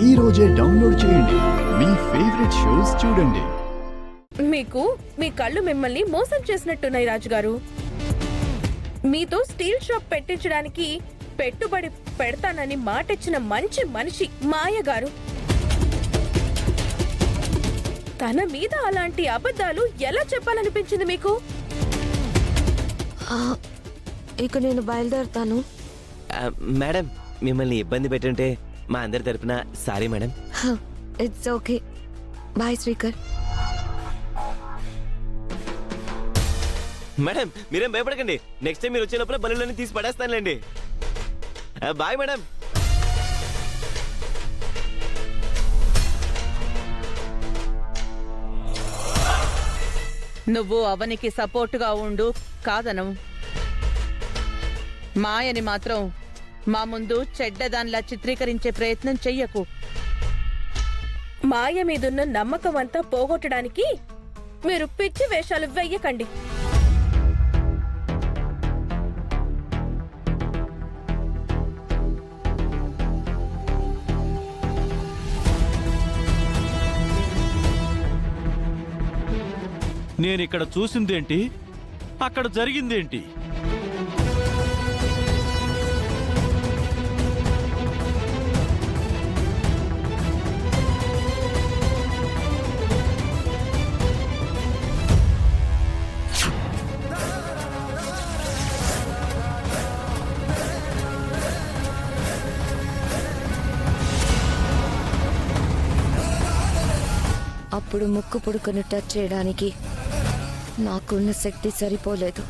ఈ రోజే డౌన్లోడ్ చేయండి. మీ ఫేవరెట్ షోస్ చూడండి. మీకు మీ కళ్ళు మిమ్మల్ని మోసం చేసినట్టున్నాయి రాజుగారు. మీతో స్టీల్ షాప్ పెట్టించడానికి పెట్టుబడి పెడతానని మాటిచ్చిన మంచి మనిషి మాయ గారు. తన మీద అలాంటి అబద్ధాలు ఎలా చెప్పాలనిపించింది మీకు? ఇక నేను బయలుదేరుతాను. మేడం, మిమ్మల్ని ఇబ్బంది పెట్టుంటే మా అందరి తరపున sorry madam. It's okay. Bye Srikar. Madam, మీరేం భయపడకండి. నెక్స్ట్ టైం మీరు వచ్చే లోపల బలులన్నీ తీసి పడేస్తానులేండి. Bye madam. నువ్వు అవనికి సపోర్టుగా ఉండు కాదను. మాయని మాత్రం మా ముందు చెడ్డదానిలా చిత్రీకరించే ప్రయత్నం చెయ్యకు. మాయ మీదున్న నమ్మకం అంతా పోగొట్టడానికి మీరు పిచ్చి వేషాలు వెయ్యకండి. నేనిక్కడ చూసిందేంటి, అక్కడ జరిగిందేంటి? అప్పుడు ముక్కు పుడుకుని టచ్ చేయడానికి నాకున్న శక్తి సరిపోలేదు.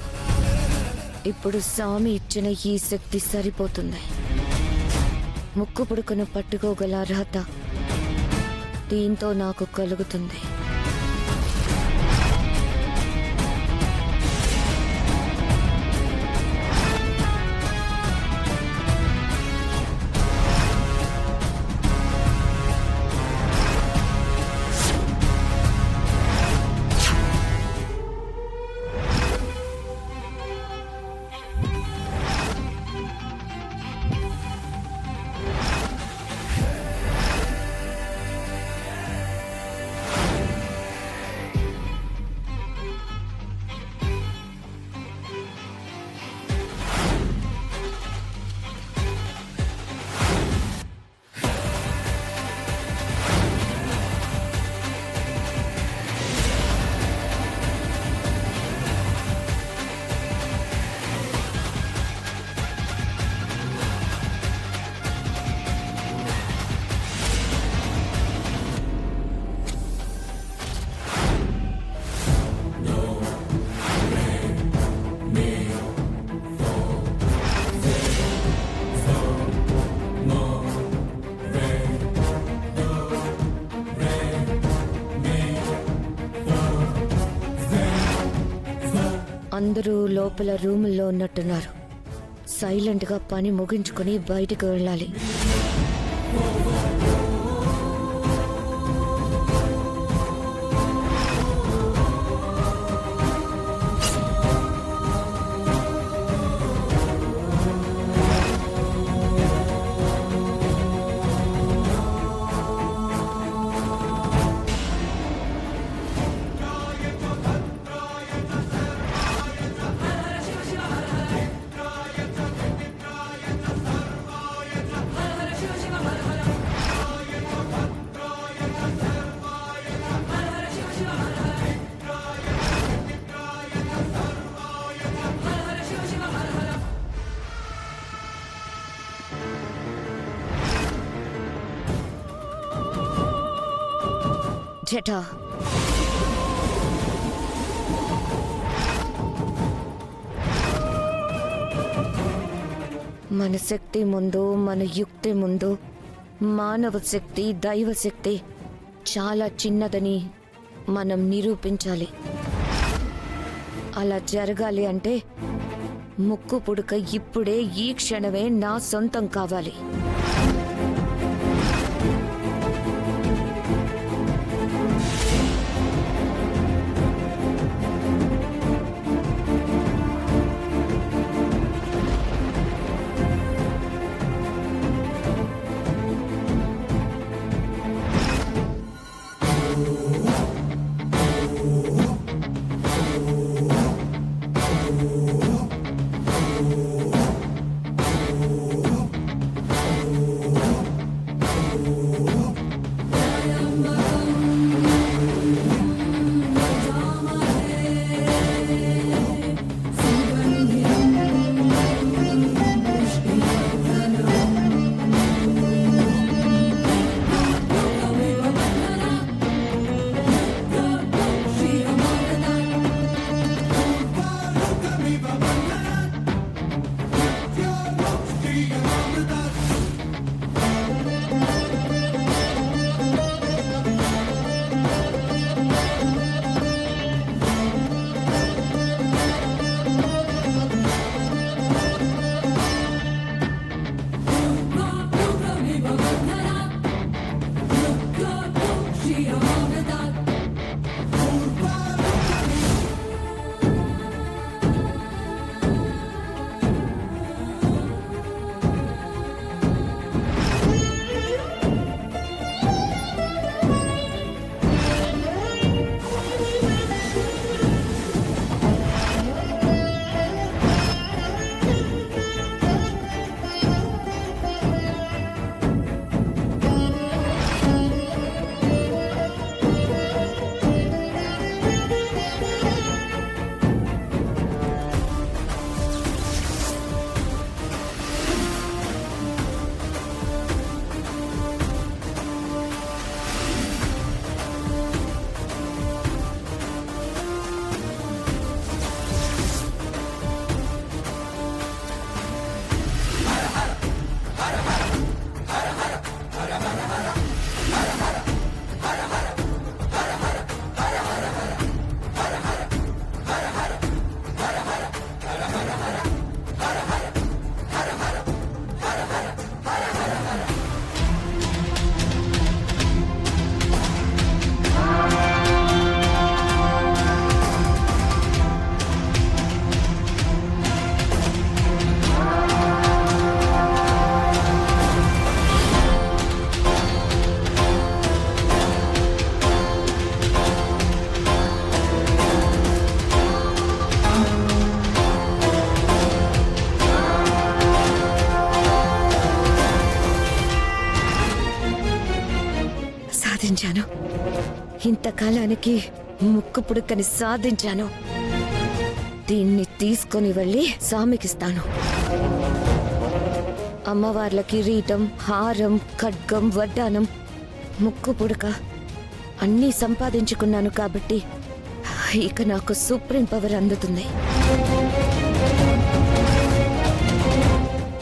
ఇప్పుడు స్వామి ఇచ్చిన ఈ శక్తి సరిపోతుంది. ముక్కు పుడుకును పట్టుకోగల అర్హత దీంతో నాకు కలుగుతుంది. అందరూ లోపల రూముల్లో ఉన్నట్టున్నారు. సైలెంట్గా పని ముగించుకుని బయటకు వెళ్ళాలి. జటా, మన శక్తి ముందు, మన యుక్తి ముందు మానవ శక్తి, దైవ శక్తి చాలా చిన్నదని మనం నిరూపించాలి. అలా జరగాలి అంటే ముక్కు పుడక ఇప్పుడే ఈ క్షణమే నా సొంతం కావాలి. సాధించాను. ఇంతకాలానికి ముక్కు పుడకని సాధించాను. దీన్ని తీసుకొని వెళ్ళి స్వామికిస్తాను. అమ్మవార్ల కిరీటం, హారం, ఖడ్గం, వడ్డానం, ముక్కు పుడక అన్నీ సంపాదించుకున్నాను కాబట్టి ఇక నాకు సుప్రీం పవర్ అందుతుంది.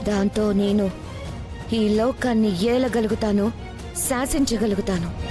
దాంతో నేను ఈ లోకాన్ని ఏలగలుగుతాను, శాసించగలుగుతాను.